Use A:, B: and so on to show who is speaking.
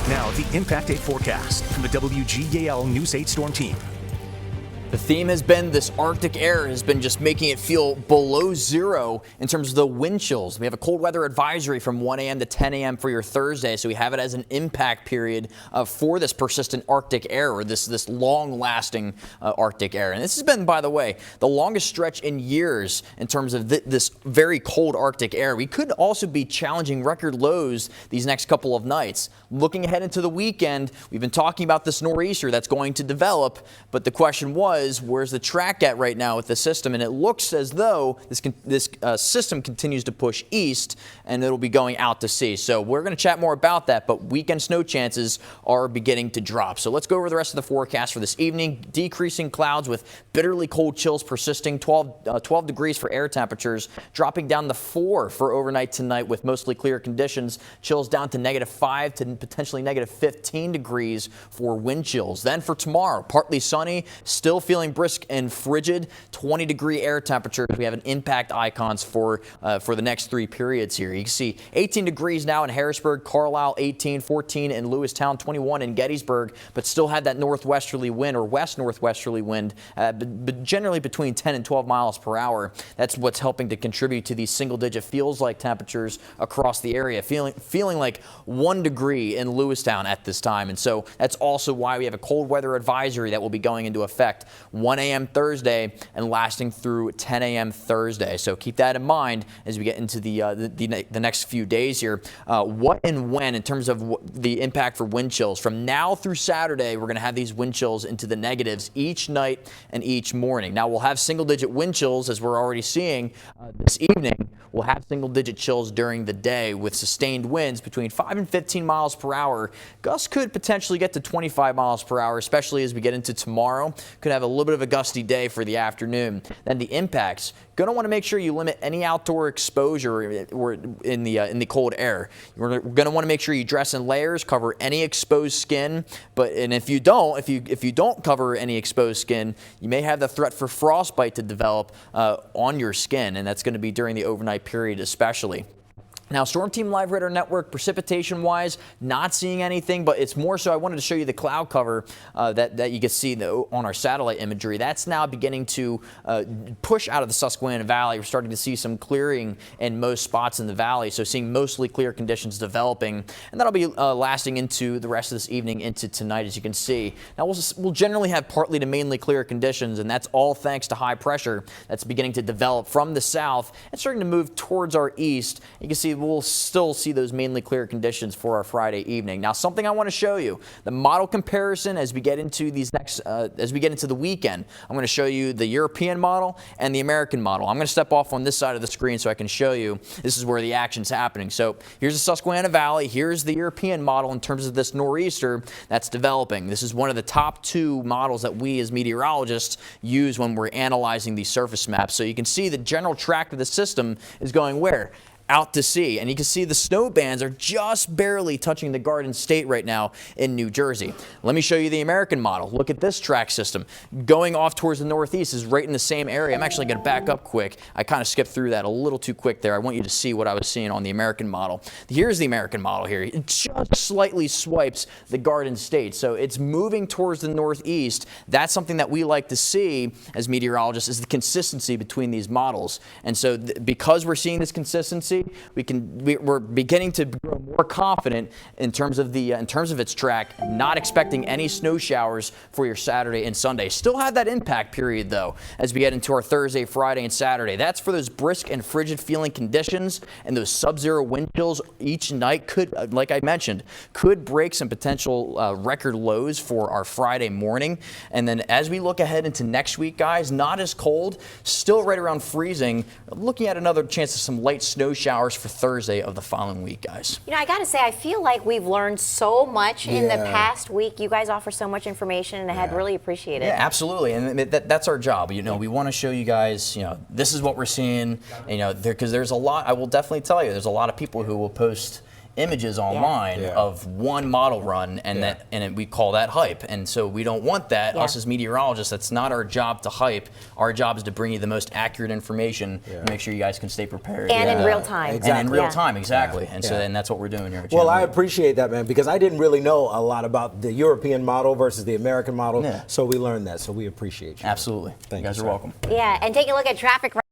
A: Now, the Impact 8 forecast from the WGAL News 8 Storm Team.
B: The theme has been this Arctic air has been just making it feel below zero in terms of the wind chills. We have a cold weather advisory from 1 a.m. to 10 a.m. for your Thursday, so we have it as an impact period for this persistent Arctic air, or this long-lasting Arctic air. And this has been, by the way, the longest stretch in years in terms of this very cold Arctic air. We could also be challenging record lows these next couple of nights. Looking ahead into the weekend, we've been talking about this nor'easter that's going to develop, but the question was, where's the track at right now with the system? And it looks as though this system continues to push east, and it'll be going out to sea. So we're going to chat more about that, but weekend snow chances are beginning to drop. So let's go over the rest of the forecast for this evening. Decreasing clouds with bitterly cold chills persisting, 12 degrees for air temperatures, dropping down to 4 for overnight tonight with mostly clear conditions. Chills down to -5 to potentially -15 degrees for wind chills. Then for tomorrow, partly sunny, still feeling brisk and frigid, 20-degree air temperatures. We have an impact icons for the next 3 periods here. You can see 18 degrees now in Harrisburg, Carlisle 18, 14 in Lewistown, 21 in Gettysburg, but still had that northwesterly wind or west northwesterly wind, but generally between 10 and 12 miles per hour. That's what's helping to contribute to these single-digit feels-like temperatures across the area, feeling like 1 degree in Lewistown at this time. And so that's also why we have a cold weather advisory that will be going into effect 1 a.m. Thursday and lasting through 10 a.m. Thursday. So keep that in mind as we get into the next few days here. What and when in terms of the impact for wind chills. From now through Saturday, we're going to have these wind chills into the negatives each night and each morning. Now, we'll have single-digit wind chills, as we're already seeing this evening. We'll have single-digit chills during the day with sustained winds between 5 and 15 miles per hour. Gusts could potentially get to 25 miles per hour, especially as we get into tomorrow. Could have a little bit of a gusty day for the afternoon. Then the impacts. Going to want to make sure you limit any outdoor exposure in the cold air. You're going to want to make sure you dress in layers, cover any exposed skin. And if you don't cover any exposed skin, you may have the threat for frostbite to develop on your skin, and that's going to be during the overnight period especially. Now, Storm Team Live Radar Network, precipitation-wise, not seeing anything, but it's more so I wanted to show you the cloud cover that you can see on our satellite imagery. That's now beginning to push out of the Susquehanna Valley. We're starting to see some clearing in most spots in the valley, so seeing mostly clear conditions developing, and that'll be lasting into the rest of this evening into tonight, as you can see. Now, we'll generally have partly to mainly clear conditions, and that's all thanks to high pressure that's beginning to develop from the south and starting to move towards our east. You can see we'll still see those mainly clear conditions for our Friday evening. Now, something I want to show you, the model comparison as we get into the weekend. I'm going to show you the European model and the American model. I'm going to step off on this side of the screen so I can show you this is where the action's happening. So here's the Susquehanna Valley. Here's the European model in terms of this nor'easter that's developing. This is one of the top 2 models that we as meteorologists use when we're analyzing these surface maps. So you can see the general track of the system is going where? Out to sea. And you can see the snow bands are just barely touching the Garden State right now in New Jersey. Let me show you the American model. Look at this track system. Going off towards the northeast is right in the same area. I'm actually going to back up quick. I kind of skipped through that a little too quick there. I want you to see what I was seeing on the American model. Here's the American model here. It just slightly swipes the Garden State. So it's moving towards the northeast. That's something that we like to see as meteorologists, is the consistency between these models. And so because we're seeing this consistency, we're beginning to grow more confident in terms of its track, not expecting any snow showers for your Saturday and Sunday. Still have that impact period though as we get into our Thursday, Friday, and Saturday. That's for those brisk and frigid feeling conditions, and those sub-zero wind chills each night could, like I mentioned, could break some potential record lows for our Friday morning. And then as we look ahead into next week, guys, not as cold, still right around freezing, looking at another chance of some light snow showers for Thursday of the following week, guys.
C: You know, I got to say, I feel like we've learned so much in the past week. You guys offer so much information, and I really appreciate it.
B: Yeah, absolutely, and that's our job. You know, we want to show you guys, this is what we're seeing. Because there's a lot. I will definitely tell you, there's a lot of people who will post images online
D: Yeah.
B: of one model run, and we call that hype. And so we don't want that.
C: Yeah.
B: Us as meteorologists, that's not our job to hype. Our job is to bring you the most accurate information and make sure you guys can stay prepared.
C: And in real time.
B: And in real
C: Yeah.
B: time, exactly. And so
D: Yeah.
B: then that's what we're doing here at
D: Well,
B: Channel
D: I
B: 8.
D: appreciate that, man, because I didn't really know a lot about the European model versus the American model.
B: Yeah.
D: So we learned that. So we appreciate you.
B: Absolutely.
D: Thank
B: you guys
D: you,
B: are
D: sir.
B: welcome.
C: Yeah, and take a look at traffic.